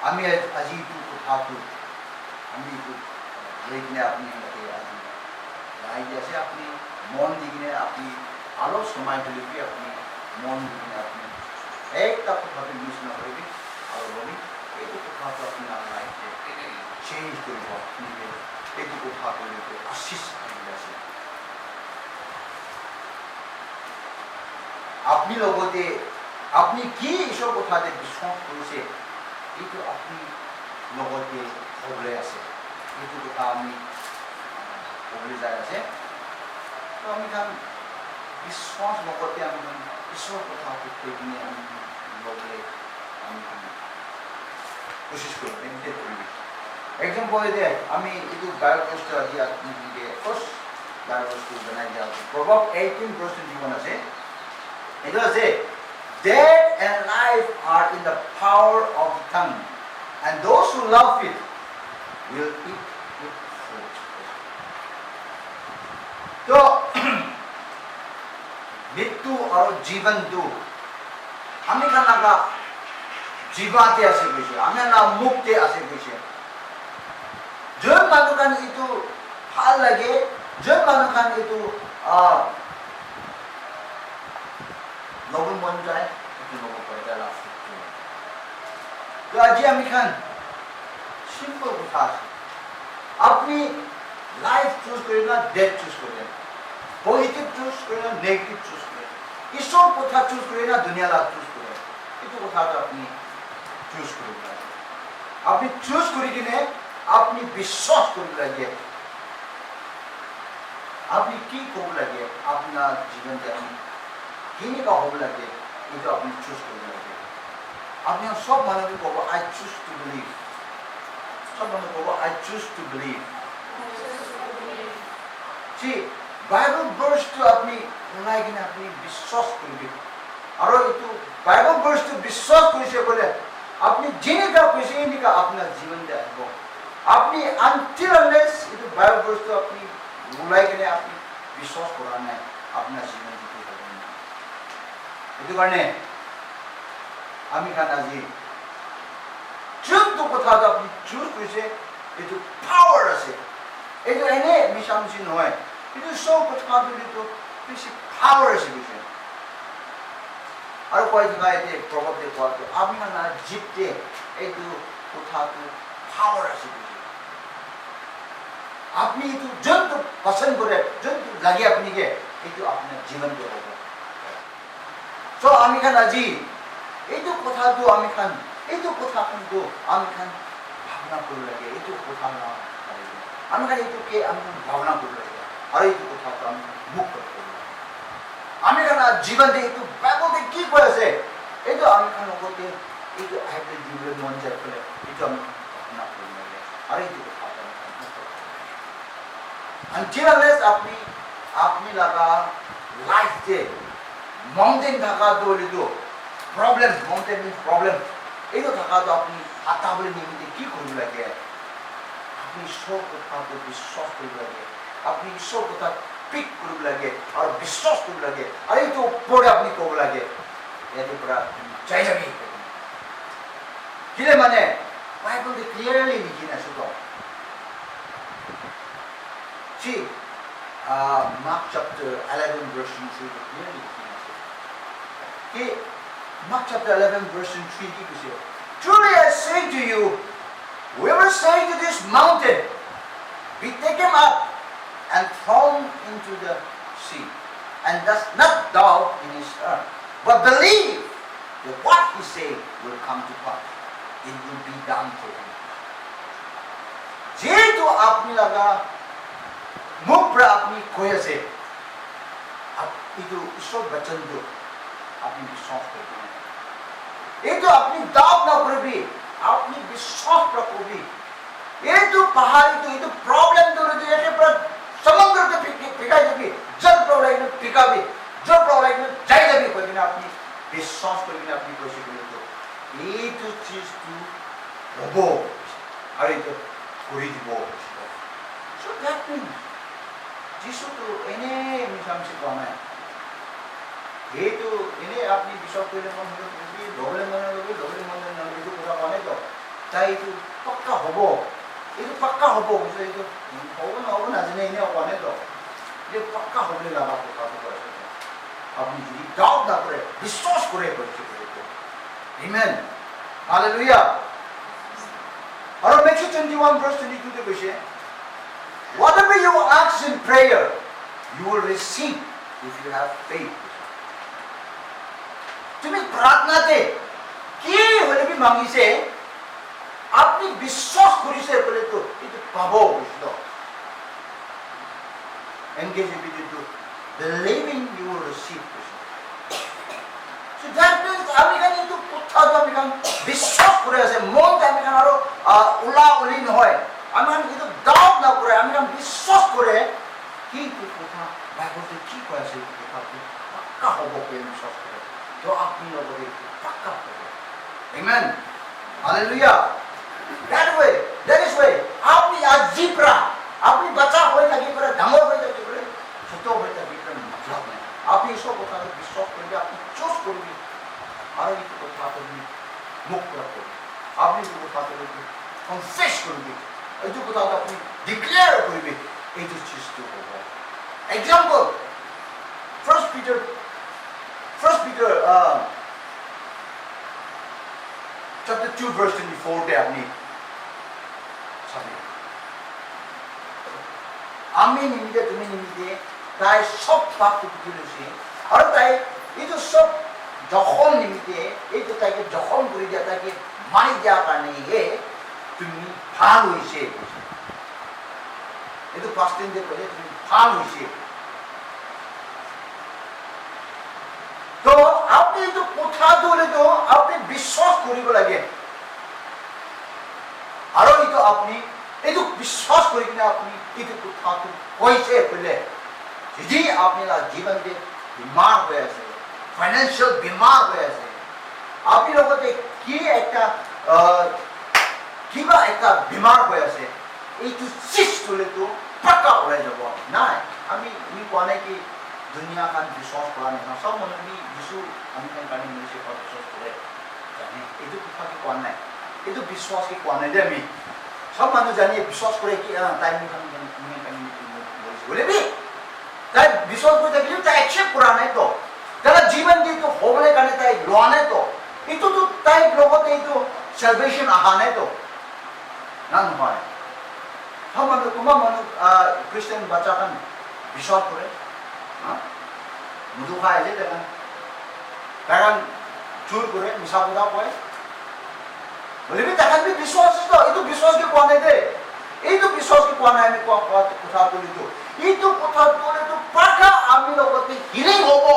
আমি আজি এইটো কথাটো আমি এইটো লৈ কিনে আপুনি আজি লাই দি আছে আপুনি মন দি কিনে আপুনি অলপ সময় ধৰিকে আপুনি মন দি কিনে আপুনি একটা কথাটো মিছ নকৰিবি আৰু বলি এইটো কথাটো আপোনাৰ লাইফে চেঞ্জ কৰিব নিজে এইটো কথাটো লৈ আশীষ আহি আছে আপনি লগতে আপনি কি ঈশ্বৰ কথাতে বিশ্বাস কৰিছে এইটো আপনি লগতে হ'বলৈ আছে এইটো কথা আমি হ'বলৈ যাই আছে তো আমি কাম বিশ্বাস লগতে আমি ঈশ্বৰৰ কথাটো কৈ কিনে আমি ল'বলৈ আমি কোচিছ কৰিম মেডিটেট কৰিম এক্সাম্পল দে আমি এইটো বাইবেল ভাৰ্চটো আজি আপোনালোকে ফাৰ্ষ্ট বাইবেল ভাৰ্চটো জনাই দিয়া প্ৰভাৱ 18 verse 21 আছে এইটো আছে death and life are in the power of the tongue and those who love it will eat its fruit তো মৃত্যু আৰু জীৱনটো আমি কানাগা জীৱাতে আছে কৈছে আমি না মুক্তি আছে কৈছে যোন মানুহ কান এইটো ভাল লাগে যোন মানুহ কান এইটো ল'ব মন যায় এইটো ল'ব পাৰে লাভ তো আজি আমি খান সিম্পল কথা আছে আপনি লাইফ চুজ করেন না ডেথ চুজ করেন পজিটিভ চুজ করেন না নেগেটিভ চুজ করেন ঈশ্বর কথা চুজ করেন না দুনিয়া লাভ চুজ করেন এইটো কথাটা আপনি চুজ করব আপনি চুজ করে কিনে আপনি বিশ্বাস করব লাগে আপনি কি করব লাগে আপনার জীবনতে আপনি কেনেকা হব লাগে এইটো আপনি চুজ করব লাগে আপনি সব মানুষকে কব আই চুজ টু বিলিভ সব মানুষ কব I choose to believe See, Bible verse to আপনি শুনাই কিনে আপনি বিশ্বাস করবেন আর এইটো বাইবেল verse to বিশ্বাস করিছে বলে আপনি যেনেকা কইছে এনেকা আপনার জীবন দে আসব আপনি until unless এইটো বাইবেল verse to আপনি শুনাই কিনে আপনি বিশ্বাস করা নাই আপনার জীবন দিতে পারবেন না এইটো কারণে আমি খান আজি যোনটো কথা আপনি চুজ করিছে এইটো পাওয়ার আছে এইটো এনে মিছামিছি নহয় এইটো সব কথাটো এইটো বেছি পাৱাৰ আছে কৈছে আৰু কয় থকা এতে প্ৰভাৱ দেখুৱাটো আপোনাৰ না জিতে এইটো কথাটো পাৱাৰ আছে কৈছে আপনি এইটো যোনটো পছন্দ কৰে যোনটো লাগে আপুনিকে এইটো আপোনাৰ জীৱনটো হ'ব চ' আমি খান আজি এইটো কথাটো আমি খান এইটো কথাটো আমি খান ভাৱনা কৰিব লাগে এইটো কথা না আমি খান এইটোকে আমি ভাৱনা কৰিব লাগে আৰু এইটো কথাটো আমি মুখ কৰিব লাগে আমি খান জীৱনতে এইটো বাইবেলতে কি কৈ আছে এইটো আমি খান লগতে এইটো আইতে দিবলৈ মন যায় পেলাই এইটো আমি ভাৱনা কৰিব লাগে আৰু এইটো কথাটো আমি মুখ কৰিব লাগে until unless আপনি লাগা লাইফতে মাউন্টেন থাকাটো এইটো প্ৰব্লেম মাউন্টেন মিন্স প্ৰব্লেম এইটো থাকাটো আপনি আঁতৰাবলৈ নিমিত্তে কি কৰিব লাগে আপনি ঈশ্বৰ কথাটো বিশ্বাস কৰিব লাগে আপনি ঈশ্বৰ কথা পিক কৰিব লাগে আৰু বিশ্বাস কৰিব লাগে আৰু এইটো ওপৰতে আপনি ক'ব লাগে ইয়াৰ পৰা যাই যাবি কিলে মানে বাইবেলতে ক্লিয়াৰলি লিখি আছে তো See, Mark chapter 11 verse 3 clearly লিখি আছে কি Mark chapter 11 verse 3 কি কৈছে Truly I say to you whoever say to this mountain, be taken up and thrown into the sea, and does not doubt in his heart, but believe that what he say will come to pass, it will be done for him. যেহেতু আপনি লাগা মুখ পৰা আপনি কৈ আছে এইটো ঈশ্বৰ বচনটো আপনি বিশ্বাস কৰিব এইটো আপনি ডাউট না কৰিবি আপনি বিশ্বাস করবি এইটো পাহাড়িটো এইটো প্রবলেম ধরে এর পর সমুদ্রতে পিকাই যাবি জল প্রলয় পিকাবি জল প্রলয় যাই যাবি কইনা আপনি বিশ্বাস করবেন আপনি কইছে তো এইটো চিজটো হবো আর এইটো করে দিব সো দ্যাট মিন্স যিশু তো এনে মিশামশি কমায় এইটো এনে আপনি বিশ্বাস করলে মন হলো ডবলে মনে হবে এইটো কথা মানে তো তাই এইটো পাক্কা হ'ব এইটো পাক্কা হ'ব কৈছে এইটো হ'ব নহ'ব নাজানে এনে কোৱা নাই তো এইটো পাক্কা হ'বলৈ লগা কথাটো কৈ আছে আপুনি যদি ডাউট নকৰে বিশ্বাস কৰে কৈছে আমেন হালেলুয়া আৰু Matthew 21 verse 22 তে কৈছে whatever you ask in prayer you will receive if you have faith তুমি প্ৰাৰ্থনাতে কি হলে বি মাগিছে আপনি বিশ্বাস কৰিছে বলে তো এটো পাব বুঝলো engage with it believing you will receive so that means আমি কানে এটো কথা আমি কান বিশ্বাস কৰি আছে মন আমি কান আৰু উলা উলি নহয় আমি কান এটো ডাউট না কৰে আমি কান বিশ্বাস কৰে কি কথা বাইবেলতে কি কৈ আছে কথাটো পাক্কা হ'ব বুলি বিশ্বাস কৰে তো আপনি লগতে পাক্কা হ'ব amen hallelujah that is way আপনি আজিপ্রা আপনি বাচ্চা হয়ে থাকি করে ডাঙর হয়ে থাকি করে ছোট হয়ে থাকি করে মতলব নাই আপনি সব কথা বিশ্বাস করবে আপনি চুজ করবে আর এই কথা আপনি মুখ রাখবে আপনি এই কথা কনফেস করবে এই কথা আপনি ডিক্লেয়ার করবে এই যে চিজটা হবে example First Peter chapter 2 verse 24 তে আপনি সামনে আমি নিমিতে তুমি নিমিতে তাই সব পাপ কুটি লৈছে আৰু তাই এইটো সব যখন নিমিতে এইটো তাইকে যখন কৰি দিয়া তাইকে মাৰি দিয়া কাৰণে হে তুমি ভাল হৈছে এইটো পাঁচ দিন যে ক'লে তুমি ভাল হৈছে তো আপনি এইটো কথা দিলেতো আপনি বিশ্বাস কৰিব লাগে আৰু এইটো আপনি এইটো বিশ্বাস কৰি কিনে আপনি এইটো কথাটো কৈছে বোলে যদি আপোনাৰ জীৱনতে বিমাৰ হৈ আছে ফাইনেন্সিয়েল বিমাৰ হৈ আছে আপনি লগতে কি একটা কিবা একটা বিমাৰ হৈ আছে এইটো চিজ দিলেতো পাক্কা ওলাই যাব নাই আমি কোৱা নাই কি দুনিয়া খান বিশ্বাস কৰা নাই সব মানুহে যিছু আমি খান কাৰণে মিলিছে বিশ্বাস কৰে জানে এইটো কথা কি কোৱা নাই এইটো বিশ্বাস কি কোৱা নাই যে আমি সব মানুহ জানি বিশ্বাস কৰে কি তাই মোক আমি বলে বি তাই বিশ্বাস কৰি থাকিলেও তাই একচেপ্ট কৰা নাই তো তাৰা জীবন দিয়ে তো হ'বলৈ কাৰণে তাই লোৱা নাই তো এইটো তো তাই লগতে এইটো সালভেশন আহা নাই তো না নহয় সব মানুহ কোনোবা মানুহ খ্ৰীষ্টান বাচ্চা খান বিশ্বাস কৰে মধু খায় যে তাৰা চুৰ কৰে মিছা কথা কয় বলিবি দেখান বি বিশ্বাস তো এইটো বিশ্বাস কি কোৱা নাই দে এইটো বিশ্বাস কি কোৱা নাই আমি কথা বলিতো এইটো কথা বলিতো পাকা আমি লগতে হিলিং হ'ব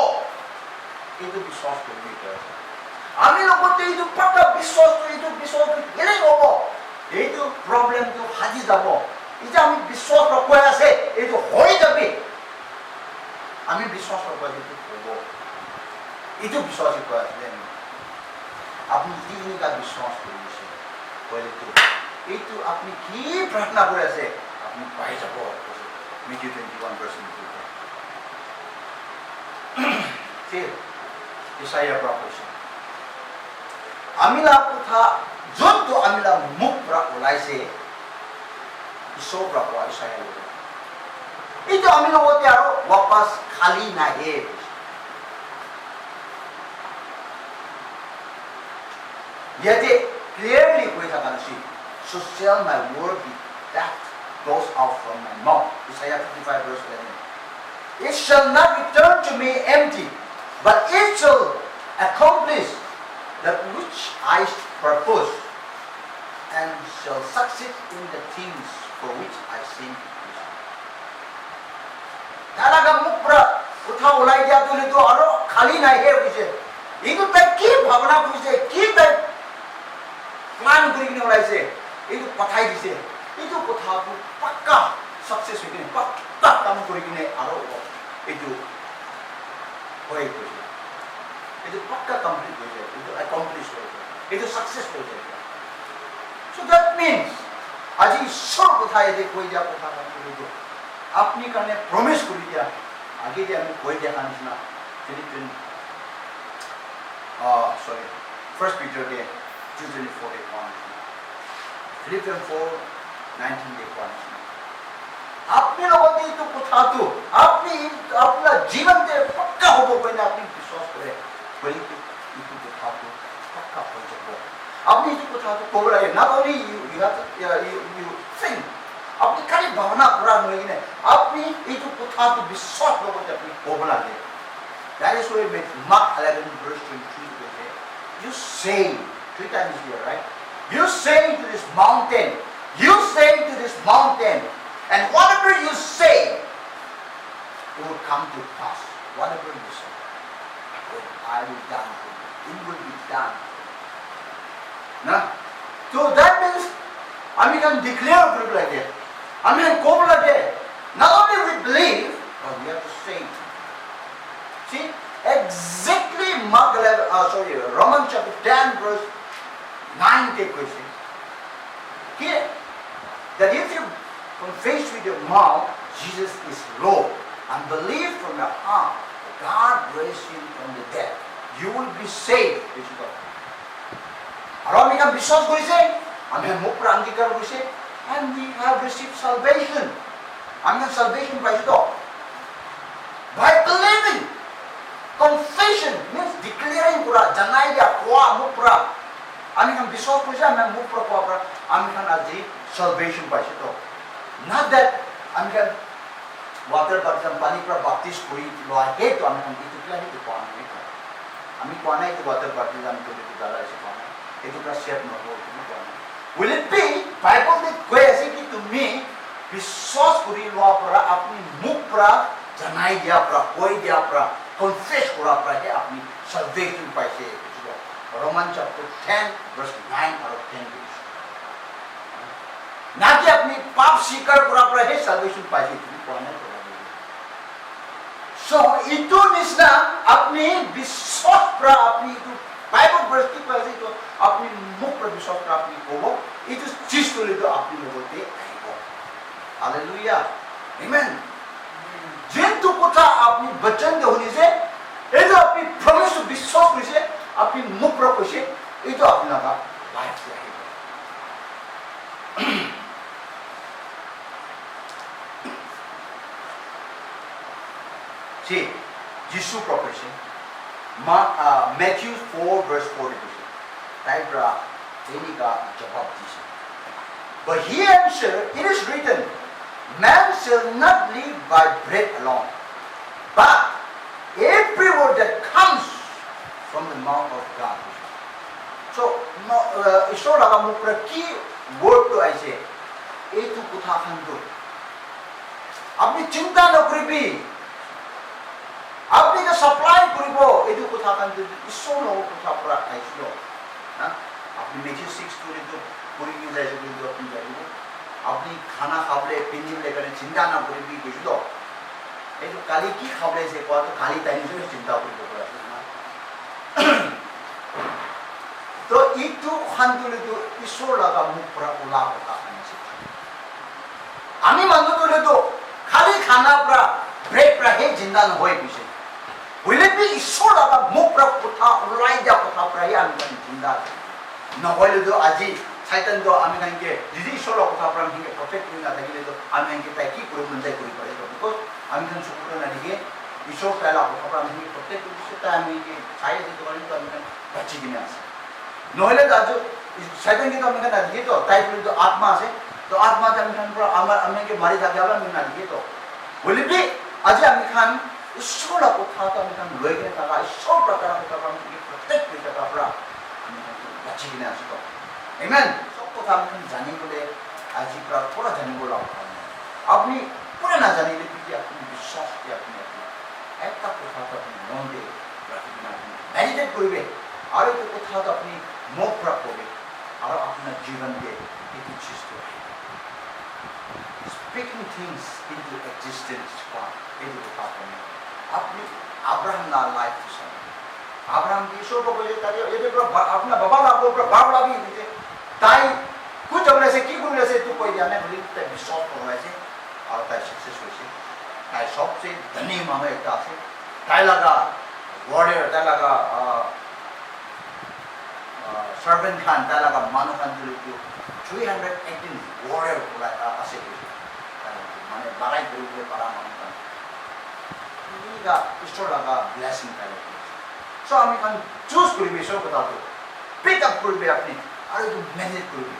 এইটো বিশ্বাস কৰিবি আমি লগতে এইটো পাকা বিশ্বাস এইটো হিলিং হ'ব এইটো প্ৰব্লেমটো হাজি যাব এটা আমি বিশ্বাস ৰখাই আছে এইটো হৈ যাবি আমি বিশ্বাস ৰখাই এইটো হ'ব এইটো বিশ্বাস কৈ আছে আপনি যিনিকা বিশ্বাস কৰিছে বলিতো এইটো আপনি কি প্ৰাৰ্থনা কৰি আছে আপনি পাই যাব Matthew 21 verse 22 Isaiah prophecy amila কথা যোনটো amila মুখ পৰা ওলাইছে ঈশ্বৰ পৰা কোৱা Isaiah এইটো আমি লগতে আৰু वापस খালি নাহে Yet clearly কৈ থকা নাছিল so shall my word be that goes out from my mouth Isaiah 55 verse 11 It shall not return to me empty but it shall accomplish that which I purpose and shall succeed in the things for which I sent it Talaga mukra utha ulai dia tu itu aro khali nahi hai hoise itu tai ki bhavana hoise ki tai plan kori kine olaise itu pathai dise itu kotha tu pakka success hoikine pakka kam kori kine aro itu hoi hoise itu pakka complete hoise itu accomplish hoise itu success hoise so that means aji ishor kotha ede koi ja kotha kori আপনি কারণে promise করি দিয়া আগে যে আমি কই দেখা নিছিনা ফিলিপিন সরি ফার্স্ট পিটার কে 2:24 Philippians 4:19 देखो आपने लोगों ने तो कुछ तो आपने अपना जीवन दे पक्का हो कोई ना अपनी विश्वास करे कोई तो कुछ तो पक्का हो जाए आपने तो कुछ तो कोबरा है ना only you think अपनी खाली भावना पूरा नहीं है अपनी ये तो कुछ तो विश्वास लोगों ने अपनी कोबरा ले that is why with Mark 11 verse 23 you say 3 times here right you say to this mountain and whatever you say it will come to pass whatever you say I will done for you it will be done nah so that means I can declare it like that I mean call like that not only we believe but we have to say it. See exactly Mark 11 Romans chapter 10 verse 9 take question here that if you confess with your mouth Jesus is Lord and believe from your heart that God raised him from the dead you will be saved और हम इनका विश्वास करिसे हमें मुख पर अंगीकार करिसे and we have received salvation हमें salvation पाइसे तो by believing confession means declaring पूरा जनाई दिया कुआ मुख पर हमें हम विश्वास करिसे हमें मुख पर कुआ पर हमें आज salvation पाइसे तो not that हमें water baptism पानी पर baptize कोई लोआ है तो हमें itu क्या है तो पानी है हमें कुआ नहीं तो water baptism तो itu डाला ऐसे पानी itu का siap नहो will it be Bible में कोई ऐसे कि तुम्हें विश्वास करी लोआ पर अपनी मुख पर जनाई दिया पर कोई दिया पर confess करा पर है अपनी salvation पाइसे Romans chapter 10 verse 9 और 10 ना कि अपनी पाप स्वीकार करा पर है salvation पाइसे तुम्हें कोने so itu निस्ना अपनी विश्वास पर अपनी itu Bible verse की पाइसे तो अपनी मुख पर विश्वास पर अपनी को itu चीज तो ले तो अपनी लोगों ते आएगा हालेलुया आमेन जिन तो कोटा अपनी वचन के होने से ये तो अपनी प्रॉमिस विश्वास को से अपनी मुख पर को से ये तो अपना का लाइफ से आएगा जी यीशु प्रोफेशन Matthew 4 verse 40 टाइप रा इन्हीं का जवाब दीजिए but he answered it is written man shall not live by bread alone but every word that comes from the mouth of God so ईश्वर लगा मुख पर की word तो ऐसे एक तो कुथा खंडो अपनी चिंता न करी भी आपने का सप्लाई करीबो इधर कुथा kan tu isono कुथा पर ऐसे लो ना अपनी मेथी 6 पूरी तो पूरी की जाए जो जो अपनी जाएगी अपनी खाना खाबले पिंडी में लेकर चिंता ना करी भी कुछ लो ये जो काली की खाबले से को तो काली टाइम से चिंता करी को तो itu hantu itu ईश्वर लगा मुख पर उला होता है आमी मानो तो खाली खाना पर ब्रेड पर है जिंदा न होए पीछे will it be ईश्वर लगा मुख पर उठा उलाई जा उठा पर है आमी जिंदा न होए तो आजी शैतान तो आमी कहीं के जिदी ईश्वर लगा उठा पर हम के प्रोटेक्ट नहीं आता के तो आमी कहीं के ताकि पूरे मंदिर पूरी पड़े तो बिकॉज़ आमी कहीं शुक्र ना दिए ईश्वर पहला उठा पर हम के प्रोटेक्ट करता है आमी के छाये से तो कहीं तो आमी बच्ची की नहीं नोले तो आज शैतान की तो हमें ना दिए तो टाइप तो आत्मा से तो आत्मा से हमें पूरा हमें के मारी जाके आवा हमें ना दिए तो बोले भी आज हमें खान ईश्वर को था तो हमें खान लोग ने कहा ईश्वर प्रकार को कहा हमें प्रत्येक विषय का पूरा बच्ची की नहीं तो आमेन सबको था हमें जाने को ले आज पूरा थोड़ा जाने को लाओ अपनी पूरा ना जाने ले भी अपनी विश्वास की अपनी एक तक को था तो अपनी नॉन दे रखना मेडिटेट करिए और एक को था तो अपनी मुख पर होगे और अपना जीवन दे एक चीज तो speaking things into existence का एक तो था अपनी अब्राहम ना लाइफ से अब्राहम की ईश्वर को बोले ताकि ये देखो अपना बाबा ला को बाप ला भी दिखे ताई कुछ हमने से की गुण से तू कोई जाने बोली तो विश्वास कर रहा है और ताई सक्सेसफुल से ताई सबसे धनी मानो एक से ताई लगा वॉरियर ताई लगा सर्वेंट खान ताई लगा मानो खान जो 318 warrior আছে মানে বাড়াই করবে পারা মানুষ ঈশ্বর লাগা ব্লেসিং পাইলে সো আমি চুজ করবি সব কথা পিক আপ করবে আপনি আর একটু ম্যানেজ করবে